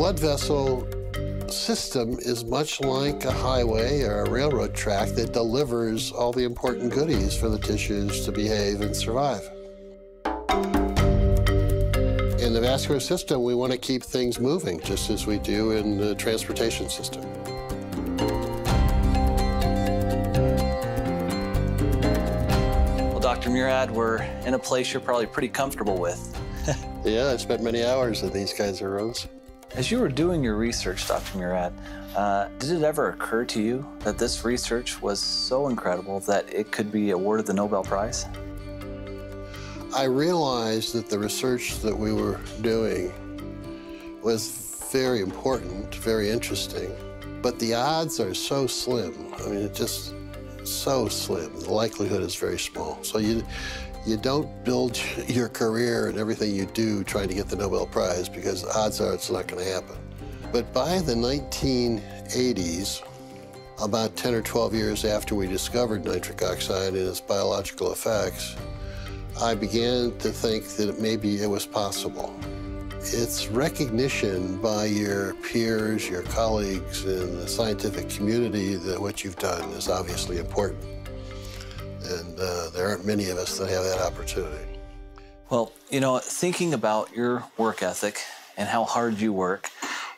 blood vessel system is much like a highway or a railroad track that delivers all the important goodies for the tissues to behave and survive. In the vascular system, we want to keep things moving, just as we do in the transportation system. Well, Dr. Murad, we're in a place you're probably pretty comfortable with. Yeah, I spent many hours in these kinds of rooms. As you were doing your research, Dr. Murad, did it ever occur to you that this research was so incredible that it could be awarded the Nobel Prize? I realized that the research that we were doing was very important, very interesting, but the odds are so slim. I mean, it's just so slim. The likelihood is very small. So you don't build your career and everything you do trying to get the Nobel Prize, because odds are it's not going to happen. But by the 1980s, about 10 or 12 years after we discovered nitric oxide and its biological effects, I began to think that maybe it was possible. It's recognition by your peers, your colleagues in the scientific community that what you've done is obviously important. And there aren't many of us that have that opportunity. Well, you know, thinking about your work ethic and how hard you work,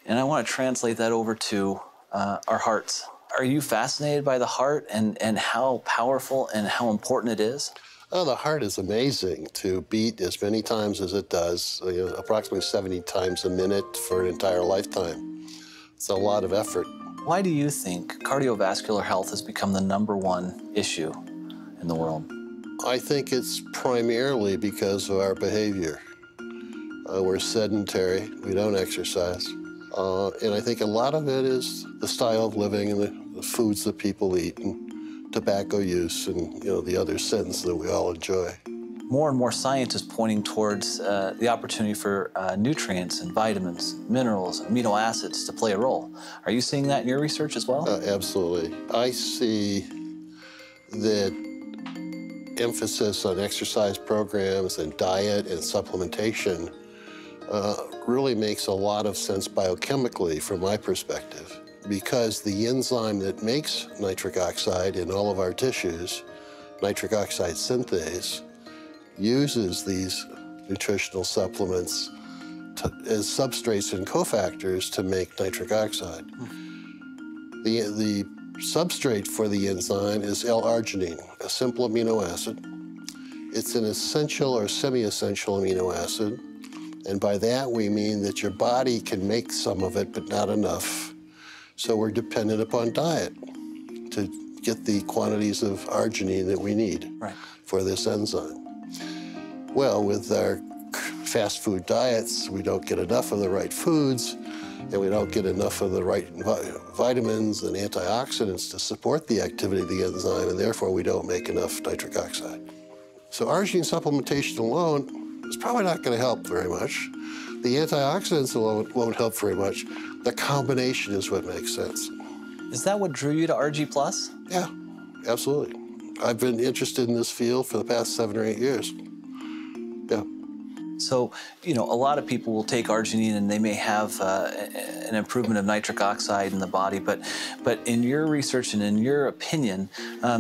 and I want to translate that over to our hearts. Are you fascinated by the heart and how powerful and how important it is? Oh, the heart is amazing to beat as many times as it does, approximately 70 times a minute for an entire lifetime. It's a lot of effort. Why do you think cardiovascular health has become the #1 issue in the world? I think it's primarily because of our behavior. We're sedentary, we don't exercise. And I think a lot of it is the style of living and the foods that people eat and tobacco use and, the other sins that we all enjoy. More and more science is pointing towards the opportunity for nutrients and vitamins, minerals, amino acids to play a role. Are you seeing that in your research as well? Absolutely. I see that emphasis on exercise programs and diet and supplementation really makes a lot of sense biochemically from my perspective, because the enzyme that makes nitric oxide in all of our tissues, nitric oxide synthase, uses these nutritional supplements as substrates and cofactors to make nitric oxide. The substrate for the enzyme is L-arginine, a simple amino acid. It's an essential or semi-essential amino acid, and by that we mean that your body can make some of it, but not enough. So we're dependent upon diet to get the quantities of arginine that we need for this enzyme. Well, with our fast food diets, we don't get enough of the right foods, and we don't get enough of the right vitamins and antioxidants to support the activity of the enzyme, and therefore we don't make enough nitric oxide. So arginine supplementation alone is probably not going to help very much. The antioxidants alone won't help very much. The combination is what makes sense. Is that what drew you to Argi Plus? Yeah, absolutely. I've been interested in this field for the past 7 or 8 years. Yeah. So, a lot of people will take arginine and they may have an improvement of nitric oxide in the body, but in your research and in your opinion,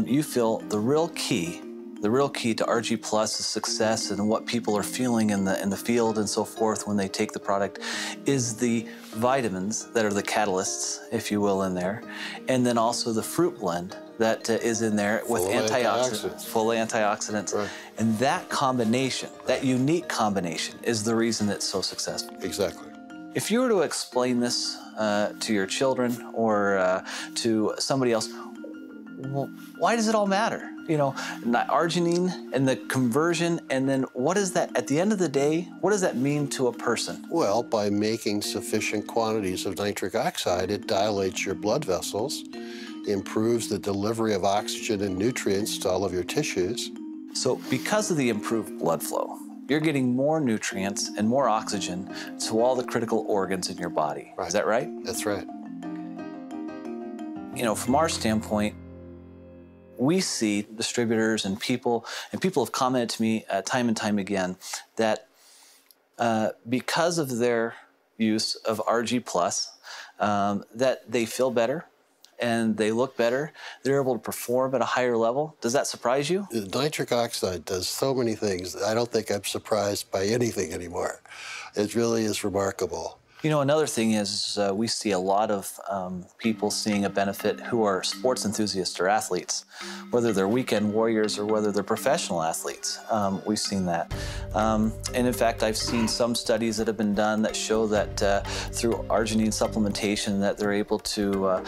you feel the real key to Argi Plus's success and what people are feeling in the field and so forth when they take the product is the vitamins that are the catalysts, if you will, in there, and then also the fruit blend that is in there with full antioxidants. Right. And that combination, that unique combination, is the reason it's so successful. Exactly. If you were to explain this to your children or to somebody else, well, why does it all matter? Arginine and the conversion, and then what is that, at the end of the day, what does that mean to a person? Well, by making sufficient quantities of nitric oxide, it dilates your blood vessels, improves the delivery of oxygen and nutrients to all of your tissues. So because of the improved blood flow, you're getting more nutrients and more oxygen to all the critical organs in your body. Right. Is that right? That's right. From our standpoint, we see distributors and people have commented to me time and time again that because of their use of Argi Plus, that they feel better and they look better. They're able to perform at a higher level. Does that surprise you? Nitric oxide does so many things. I don't think I'm surprised by anything anymore. It really is remarkable. You know, another thing is we see a lot of people seeing a benefit who are sports enthusiasts or athletes, whether they're weekend warriors or whether they're professional athletes. We've seen that. And in fact, I've seen some studies that have been done that show that through arginine supplementation that they're able to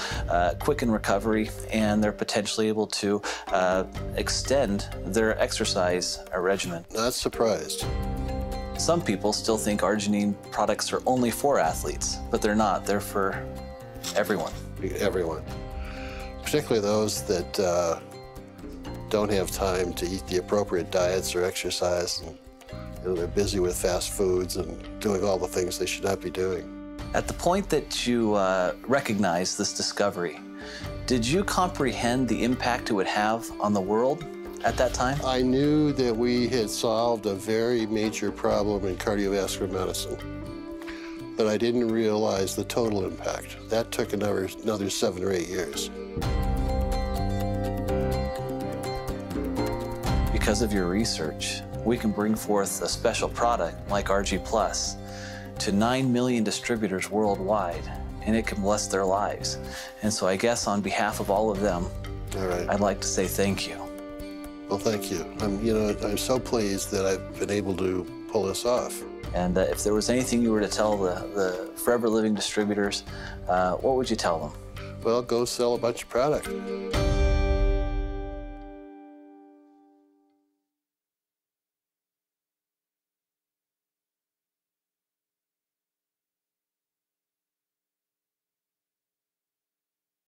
quicken recovery and they're potentially able to extend their exercise regimen. Not surprised. Some people still think arginine products are only for athletes, but they're not. They're for everyone. Everyone. Particularly those that don't have time to eat the appropriate diets or exercise. And, they're busy with fast foods and doing all the things they should not be doing. At the point that you recognized this discovery, did you comprehend the impact it would have on the world at that time? I knew that we had solved a very major problem in cardiovascular medicine, but I didn't realize the total impact. That took another 7 or 8 years. Because of your research, we can bring forth a special product like Argi Plus to 9 million distributors worldwide, and it can bless their lives. And so I guess on behalf of all of them, All right. I'd like to say thank you. Well, thank you. I'm so pleased that I've been able to pull this off. And if there was anything you were to tell the Forever Living distributors, what would you tell them? Well, go sell a bunch of product.